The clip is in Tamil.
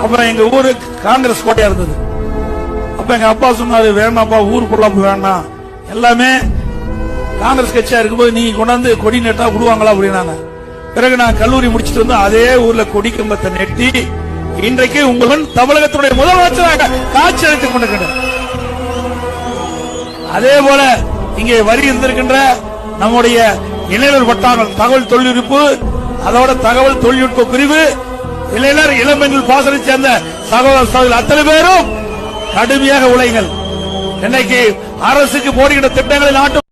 அப்ப எங்க ஊரு காங்கிரஸ் கோட்டையா இருந்தது. அப்ப எங்க அப்பா சொன்னாரு, வேணாப்பா ஊர் பொருளாப்பு வேணாம், எல்லாமே காங்கிரஸ் கட்சியா இருக்கும்போது நீங்க கொண்டாந்து கொடி நெட்டா விடுவாங்களா அப்படின்னாங்க. பிறகு நான் கல்லூரி முடிச்சுட்டு வந்து அதே ஊர்ல கொடி கம்பத்தை நெட்டி இன்றைக்கு உங்களுடன் தமிழகத்தினுடைய முதலமைச்சராக காட்சி அளித்துக் கொண்டிருக்கின்றனர். அதே போல இங்கே வரி இருந்திருக்கின்ற நம்முடைய இளைஞர் வட்டாரம் தகவல் தொழில்நுட்பு, அதோட தகவல் தொழில்நுட்ப பிரிவு, இளைஞர் இளம்பெண்கள் பாசனை சேர்ந்த சகோதரர்கள் அத்தனை பேரும் கடுமையாக உழைங்கள். இன்னைக்கு அரசுக்கு போடுகின்ற திட்டங்களை நாட்டு